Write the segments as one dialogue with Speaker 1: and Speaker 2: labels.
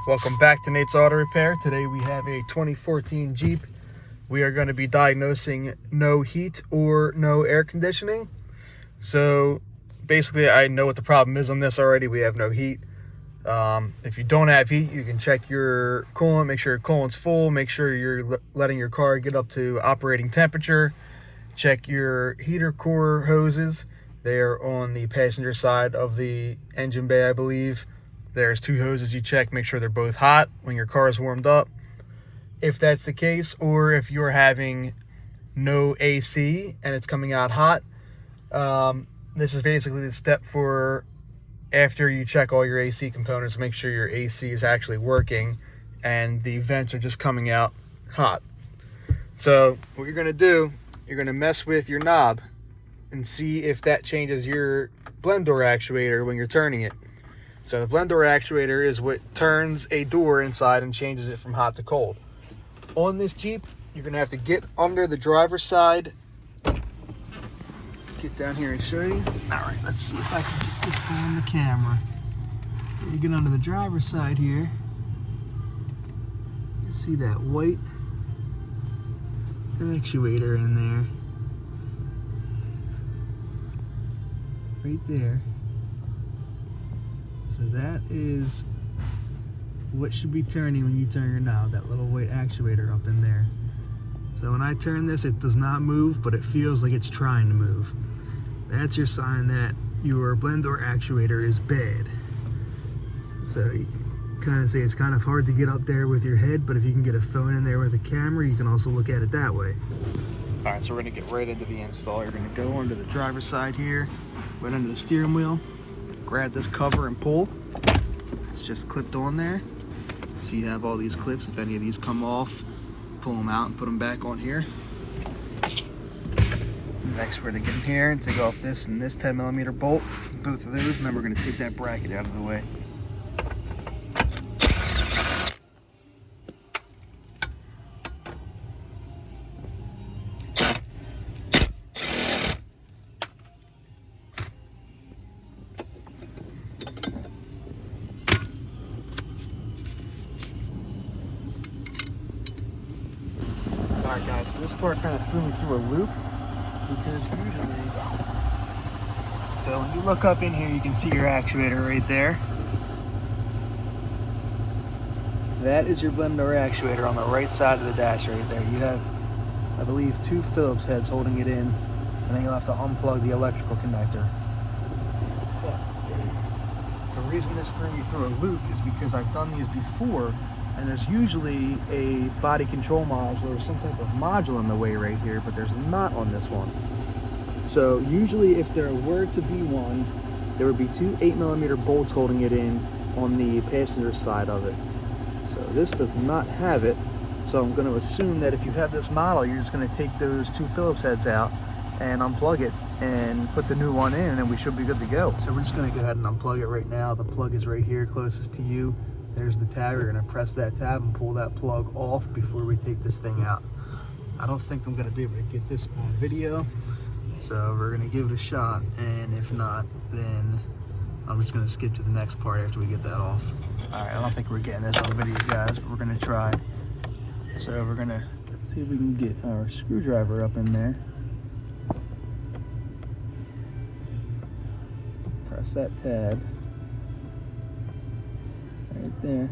Speaker 1: Welcome back to Nate's Auto Repair. Today we have a 2014 Jeep. We are going to be diagnosing no heat or no air conditioning. So basically I know what the problem is on this already. We have no heat. If you don't have heat, you can check your coolant, make sure your coolant's full, make sure you're letting your car get up to operating temperature. Check your heater core hoses. They are on the passenger side of the engine bay, I believe. There's two hoses you check, make sure they're both hot when your car is warmed up. If that's the case, or if you're having no AC and it's coming out hot, this is basically the step for after you check all your AC components, make sure your AC is actually working and the vents are just coming out hot. So what you're gonna do, you're gonna mess with your knob and see if that changes your blend door actuator when you're turning it. So the blend door actuator is what turns a door inside and changes it from hot to cold. On this Jeep, you're gonna have to get under the driver's side. Get down here and show you. All right, let's see if I can get this on the camera. You get under the driver's side here. You see that white actuator in there. Right there. So that is what should be turning when you turn your knob, that little white actuator up in there. So when I turn this, it does not move, but it feels like it's trying to move. That's your sign that your blend door actuator is bad. So you can kind of say it's kind of hard to get up there with your head, but if you can get a phone in there with a camera, you can also look at it that way. All right, so we're gonna get right into the install. You're gonna go onto the driver's side here, right under the steering wheel, grab this cover and pull. It's just clipped on there. So you have all these clips. If any of these come off, pull them out and put them back on here. Next, we're gonna get in here and take off this and this 10mm bolt, both of those, and then we're gonna take that bracket out of the way. Alright guys, so this part kind of threw me through a loop because usually, so when you look up in here, you can see your actuator right there. That is your blend door actuator on the right side of the dash right there. You have, I believe, two Phillips heads holding it in, and then you'll have to unplug the electrical connector. The reason this threw me through a loop is because I've done these before, and there's usually a body control module or some type of module in the way right here, but there's not on this one. So usually if there were to be one, there would be two 8mm bolts holding it in on the passenger side of it. So this does not have it. So I'm going to assume that if you have this model, you're just going to take those two Phillips heads out and unplug it and put the new one in, and we should be good to go. So we're just going to go ahead and unplug it right now. The plug is right here closest to you. There's the tab. You're gonna press that tab and pull that plug off before we take this thing out. I don't think I'm gonna be able to get this on video, so we're gonna give it a shot, and if not, then I'm just gonna skip to the next part after we get that off. All right, I don't think we're getting this on video, guys, but we're gonna try. So we're gonna see if we can get our screwdriver up in there. Press that tab. Right there,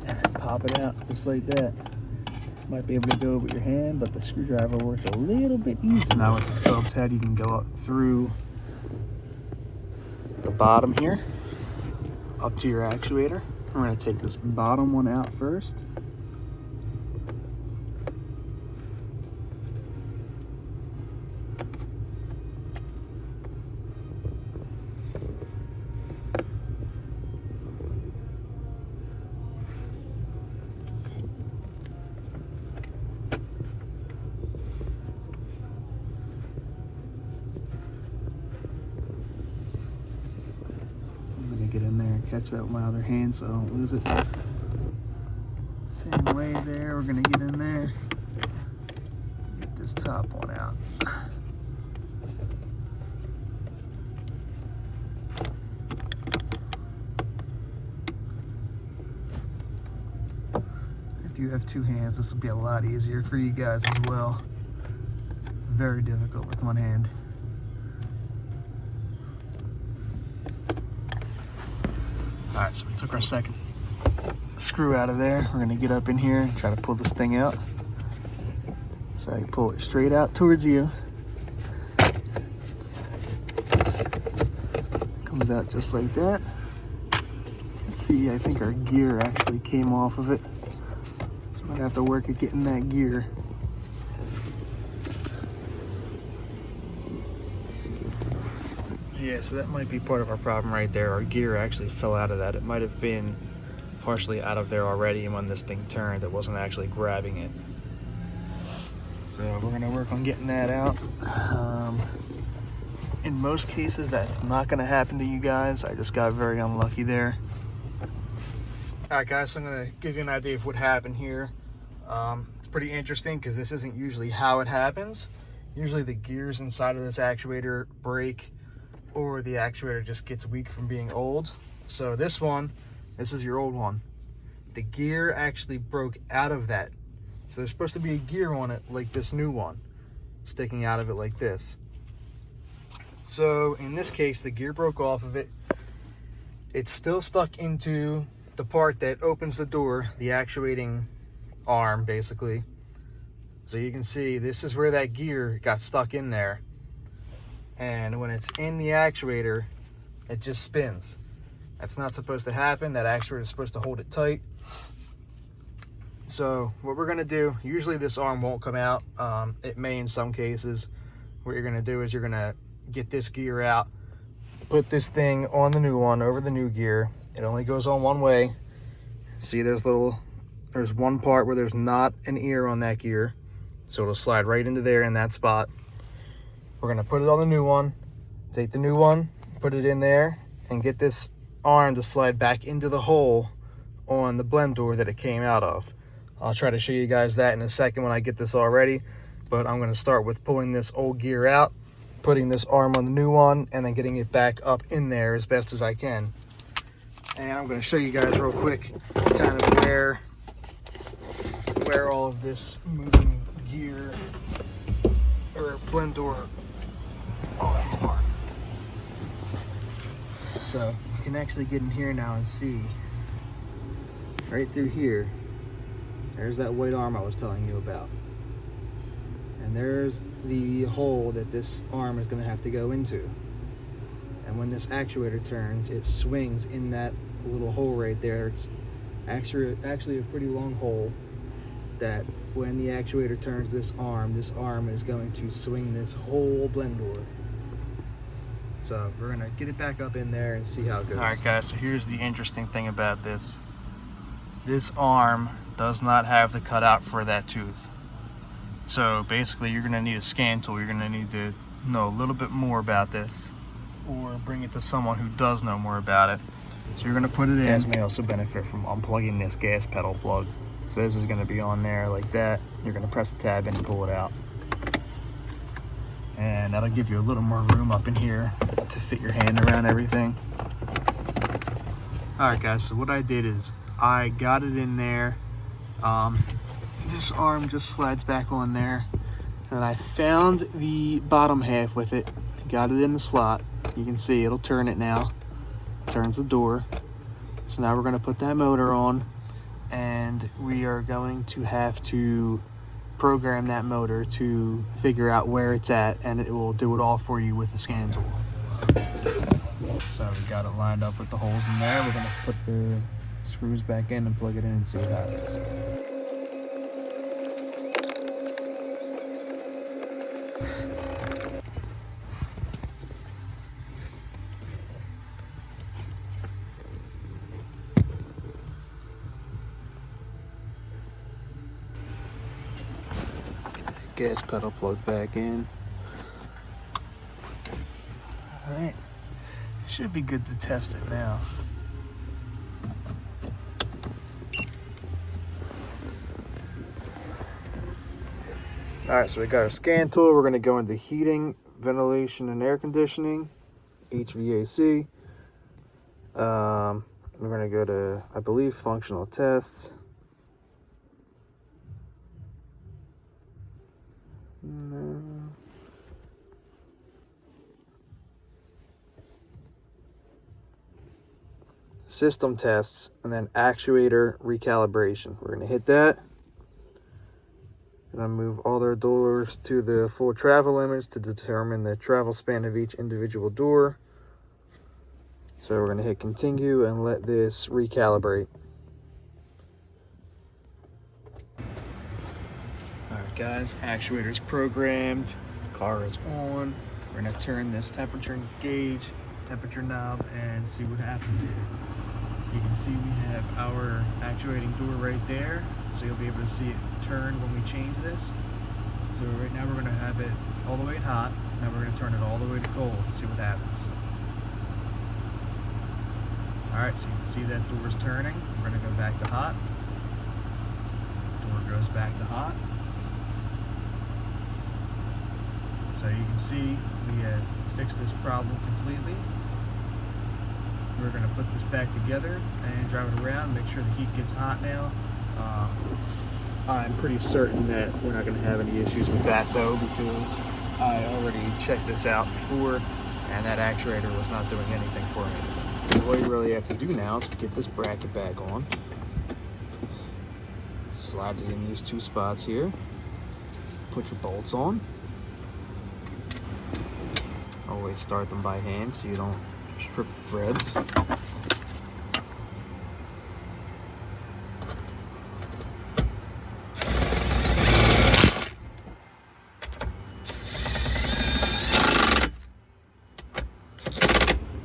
Speaker 1: and pop it out just like that. Might be able to go with your hand, but the screwdriver works a little bit easier. Now with the Phillips head, you can go up through the bottom here, up to your actuator. We're going to take this bottom one out first. Get in there and catch that with my other hand so I don't lose it. Same way there, we're gonna get in there, get this top one out. have two hands, this will be a lot easier for you guys as well. Very difficult with one hand. All right, so we took our second screw out of there. We're gonna get up in here and try to pull this thing out. So I can pull it straight out towards you. Comes out just like that. Let's see, I think our gear actually came off of it. So I'm gonna have to work at getting that gear. Yeah, so that might be part of our problem right there. Our gear actually fell out of that. It might have been partially out of there already, and when this thing turned, it wasn't actually grabbing it. So we're gonna work on getting that out. In most cases, that's not gonna happen to you guys. I just got very unlucky there. All right, guys, so I'm gonna give you an idea of what happened here. It's pretty interesting because this isn't usually how it happens. Usually the gears inside of this actuator break, or the actuator just gets weak from being old. So this is your old one. The gear actually broke out of that. So there's supposed to be a gear on it like this new one, sticking out of it like this. So in this case, the gear broke off of it. It's still stuck into the part that opens the door, the actuating arm, basically. So you can see this is where that gear got stuck in there. And when it's in the actuator, it just spins. That's not supposed to happen. That actuator is supposed to hold it tight. So what we're gonna do, usually this arm won't come out. It may in some cases. What you're gonna do is you're gonna get this gear out, put this thing on the new one, over the new gear. It only goes on one way. See, there's one part where there's not an ear on that gear. So it'll slide right into there in that spot. We're gonna put it on the new one, take the new one, put it in there, and get this arm to slide back into the hole on the blend door that it came out of. I'll try to show you guys that in a second when I get this all ready, but I'm gonna start with pulling this old gear out, putting this arm on the new one, and then getting it back up in there as best as I can. And I'm gonna show you guys real quick kind of where all of this moving gear or blend door are. So you can actually get in here now and see right through here. There's that white arm I was telling you about. And there's the hole that this arm is going to have to go into. And when this actuator turns, it swings in that little hole right there. It's actually a pretty long hole that when the actuator turns this arm is going to swing this whole blend door. So we're gonna get it back up in there and see how it goes. All right, guys, so here's the interesting thing about this. This arm does not have the cutout for that tooth. So basically you're gonna need a scan tool. You're gonna need to know a little bit more about this, or bring it to someone who does know more about it. So you're gonna put it in. You guys may also benefit from unplugging this gas pedal plug. So this is gonna be on there like that. You're gonna press the tab in and pull it out. And that'll give you a little more room up in here to fit your hand around everything. All right, guys, so what I did is I got it in there. This arm just slides back on there. And I found the bottom half with it, got it in the slot. You can see it'll turn it now. Turns the door. So now we're gonna put that motor on, and we are going to have to program that motor to figure out where it's at, and it will do it all for you with the scan tool. So we got it lined up with the holes in there. We're gonna put the screws back in and plug it in and see what happens. Gas pedal plugged back in. All right, should be good to test it now. All right, so we got our scan tool. We're gonna go into heating, ventilation, and air conditioning, HVAC. We're gonna go to, I believe, functional tests. No. System tests, and then actuator recalibration. We're gonna hit that. Gonna move all their doors to the full travel limits to determine the travel span of each individual door. So we're gonna hit continue and let this recalibrate. Alright guys, actuator's programmed, car is on. We're gonna turn this temperature gauge, temperature knob, and see what happens here. You can see we have our actuating door right there, so you'll be able to see it turn when we change this. So right now we're going to have it all the way hot, now we're going to turn it all the way to cold and see what happens. Alright, so you can see that door's turning. We're going to go back to hot. Door goes back to hot. So you can see we have fixed this problem completely. We're going to put this back together and drive it around, make sure the heat gets hot now. I'm pretty certain that we're not going to have any issues with that though, because I already checked this out before and that actuator was not doing anything for me. So what you really have to do now is get this bracket back on. Slide it in these two spots here. Put your bolts on. Always start them by hand so you don't strip the threads.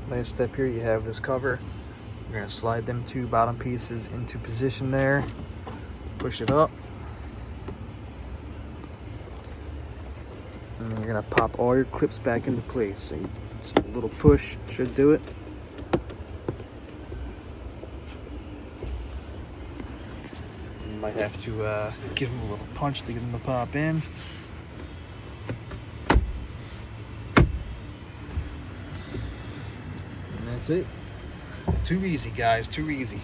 Speaker 1: Last step here, you have this cover. You're going to slide them two bottom pieces into position there. Push it up. And then you're going to pop all your clips back into place. So just a little push should do it. You might have to give them a little punch to get them to pop in. And that's it. Too easy, guys, too easy.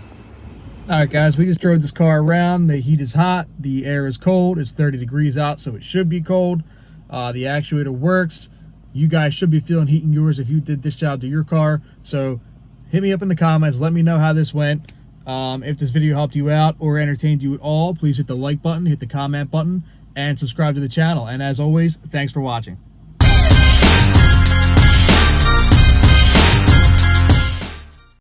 Speaker 1: All right, guys, we just drove this car around. The heat is hot, the air is cold. It's 30 degrees out, so it should be cold. The actuator works. You guys should be feeling heat in yours if you did this job to your car. So hit me up in the comments. Let me know how this went. If this video helped you out or entertained you at all, please hit the like button, hit the comment button, and subscribe to the channel. And as always, thanks for watching.